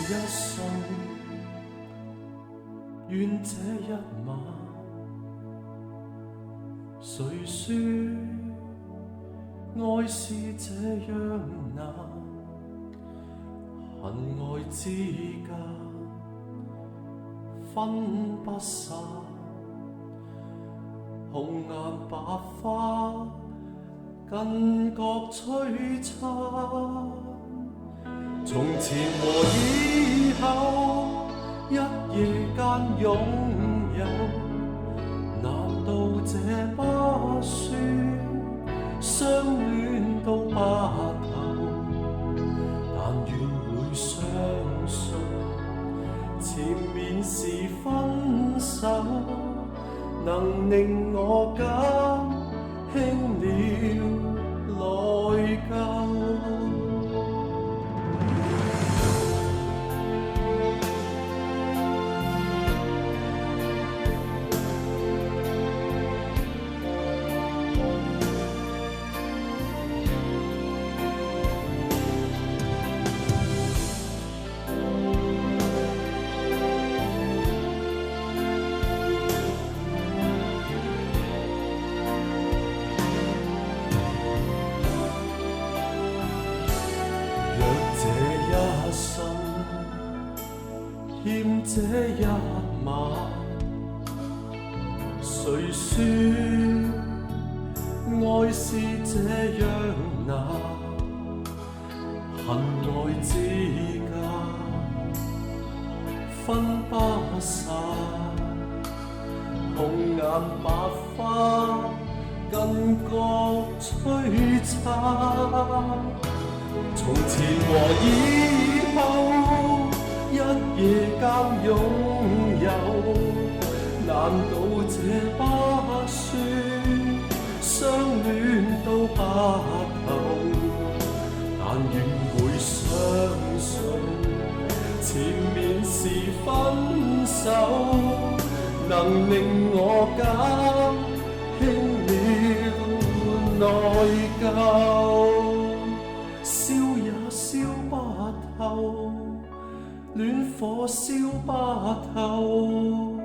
一生，願這一晚，誰說愛是這樣難？恨愛之間分不散，紅顏白髮更覺璀璨。從前和以後，一夜間擁有，難道這不算相戀到白頭？但願會相信，前面是分手，能令我減輕了內疚。欠這一晚，誰說愛是這樣難？恨愛之間分不散，紅顏白髮更覺璀璨。從前和以後，一夜間擁有，難道這不算相戀到白頭？但願會相信，前面是分手，能令我減輕了內疚。燒也燒不透，戀火燒不透。